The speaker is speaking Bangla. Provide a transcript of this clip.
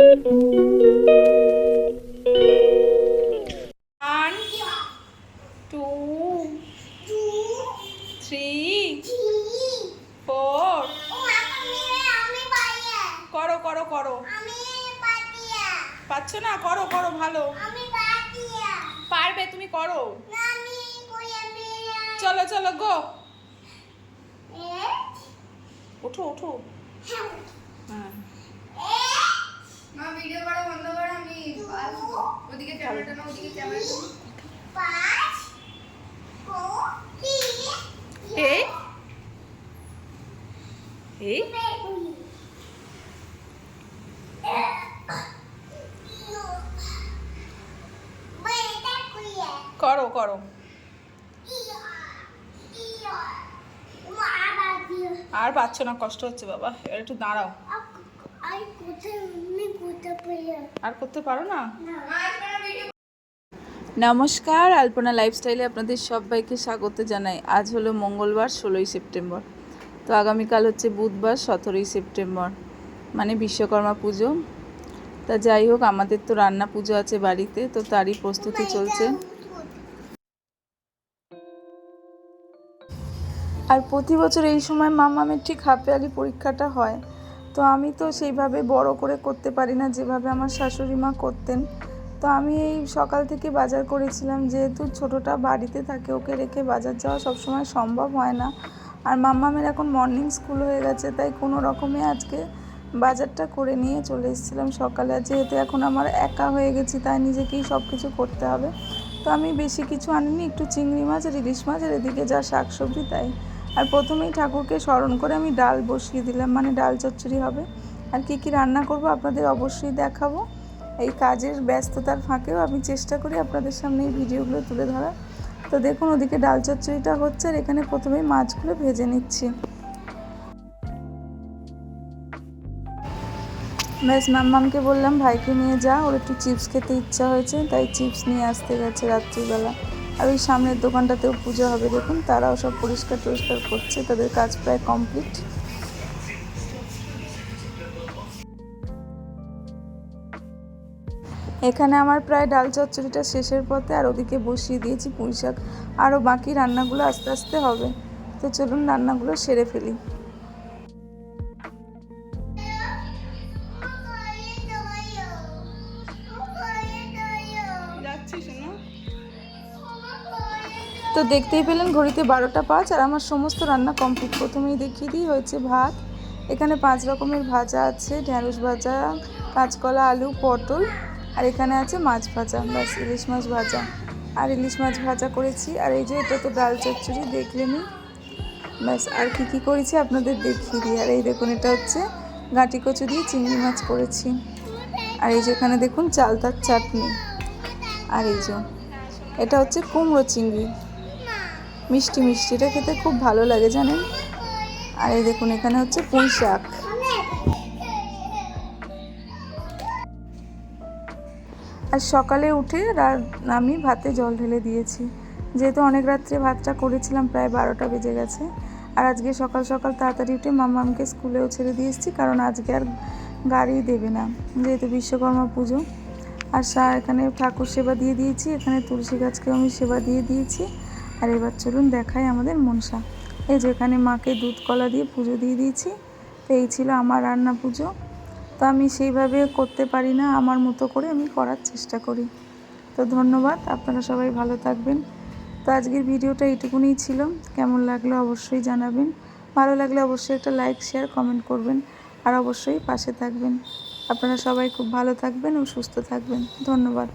করো করো করো, পাচ্ছ না? করো করো, ভালো পারবে তুমি, করো। চলো চলো, গো। ওঠো ওঠো। হ্যাঁ, মা ভিডিও করা বন্ধ করো, আমি আসবো। ওদিকে ক্যামেরাটা না, ওদিকে ক্যামেরা। 5 4 3 এই এই করো করো। আর পাচ্ছ না, কষ্ট হচ্ছে বাবা, এবার একটু দাঁড়াও। আর করতে পারো না? নমস্কার, আলপনা লাইফস্টাইলে আপনাদের সবাইকে স্বাগত জানাই। আজ হলো মঙ্গলবার, 16ই সেপ্টেম্বর। তো আগামীকাল হচ্ছে বুধবার, 17ই সেপ্টেম্বর, মানে বিশ্বকর্মা পুজো। তা যাই হোক, আমাদের তো রান্না পুজো আছে বাড়িতে, তো তারই প্রস্তুতি চলছে। আর প্রতি বছর এই সময় মামামের ঠিক হাফ ইয়ারলি পরীক্ষাটা হয়। তো আমি তো সেইভাবে বড় করে করতে পারি না, যেভাবে আমার শাশুড়ি মা করতেন। তো আমি এই সকাল থেকে বাজার করেছিলাম, যেহেতু ছোটোটা বাড়িতে থাকে, ওকে রেখে বাজার যাওয়া সবসময় সম্ভব হয় না। আর মাম্মামের এখন মর্নিং স্কুল হয়ে গেছে, তাই কোনো রকমে আজকে বাজারটা করে নিয়ে চলে এসেছিলাম সকালে। যেহেতু এখন আমার একা হয়ে গেছি, তাই নিজেকেই সব কিছু করতে হবে। তো আমি বেশি কিছু আনিনি, একটু চিংড়ি মাছ আর ইলিশ মাছ আর এদিকে যা শাকসবজি তাই। আর প্রথমেই ঠাকুরকে স্মরণ করে আমি ডাল বসিয়ে দিলাম, মানে ডাল চচ্চড়ি হবে। আর কি কি রান্না করব আপনাদের অবশ্যই দেখাবো। এই কাজের ব্যস্ততার ফাঁকেও আমি চেষ্টা করি আপনাদের সামনে এই ভিডিওগুলো তুলে ধরার। তো দেখুন, ওদিকে ডাল চচ্চড়িটা হচ্ছে, আর এখানে প্রথমেই মাছগুলো ভেজে নিচ্ছি। ব্যাস, মাম্মামকে বললাম ভাইকে নিয়ে যা, ওর একটু চিপস খেতে ইচ্ছা হয়েছে, তাই চিপস নিয়ে আসতে গেছে রাত্রিবেলা। আর ওই সামনের দোকানটাতেও পুজো হবে, দেখুন তারাও সব পরিষ্কার টরিষ্কার করছে, তাদের কাজ প্রায় কমপ্লিট। এখানে আমার প্রায় ডাল চচ্চড়িটা শেষের পথে, আর ওদিকে বসিয়ে দিয়েছি পুঁই শাক। আরও বাকি রান্নাগুলো আস্তে আস্তে হবে। তো চলুন রান্নাগুলো সেরে ফেলি। তো দেখতেই পেলেন ঘড়িতে 12টা 5, আর আমার সমস্ত রান্না কমপ্লিট। প্রথমেই দেখিয়ে দিই, হয়েছে ভাত, এখানে 5 রকমের ভাজা আছে, ঢ্যাঁড়স ভাজা, কাঁচকলা, আলু, পটল, আর এখানে আছে মাছ ভাজা, ব্যাস ইলিশ মাছ ভাজা। আর ইলিশ মাছ ভাজা করেছি। আর এই যে এটা তো ডাল চচ্চড়ি দেখলেনই। ব্যাস, আর কি কি করেছি আপনাদের দেখিয়ে দিই। আর এই দেখুন, এটা হচ্ছে গাঁটি কচু দিয়ে চিংড়ি মাছ করেছি। আর এই যে এখানে দেখুন চালতার চাটনি। আর এই যে এটা হচ্ছে কুমড়ো চিংড়ি, মিষ্টি মিষ্টি, এটা খেতে খুব ভালো লাগে জানেন। আর এই দেখুন এখানে হচ্ছে পুঁই শাক। আর সকালে উঠে আমি ভাতে জল ঢেলে দিয়েছি, যেহেতু অনেক রাত্রে ভাতটা করেছিলাম, প্রায় 12টা বেজে গেছে। আর আজকে সকাল সকাল তাড়াতাড়ি উঠে মামামকে স্কুলেও ছেড়ে দিয়ে এসেছি, কারণ আজকে আর গাড়ি দেবে না, যেহেতু বিশ্বকর্মা পুজো। আর এখানে ঠাকুর সেবা দিয়ে দিয়েছি, এখানে তুলসী গাছকেও আমি সেবা দিয়ে দিয়েছি। আর এবার চলুন দেখাই আমাদের মনসা। এই যে এখানে মাকে দুধ কলা দিয়ে পুজো দিয়ে দিয়েছি। তো এই ছিল আমার রান্না পুজো। তো আমি সেইভাবে করতে পারি না, আমার মতো করে আমি করার চেষ্টা করি। তো ধন্যবাদ, আপনারা সবাই ভালো থাকবেন। তো আজকের ভিডিওটা এইটুকুনি ছিল। কেমন লাগলো অবশ্যই জানাবেন। ভালো লাগলে অবশ্যই একটা লাইক, শেয়ার, কমেন্ট করবেন। আর অবশ্যই পাশে থাকবেন। আপনারা সবাই খুব ভালো থাকবেন ও সুস্থ থাকবেন। ধন্যবাদ।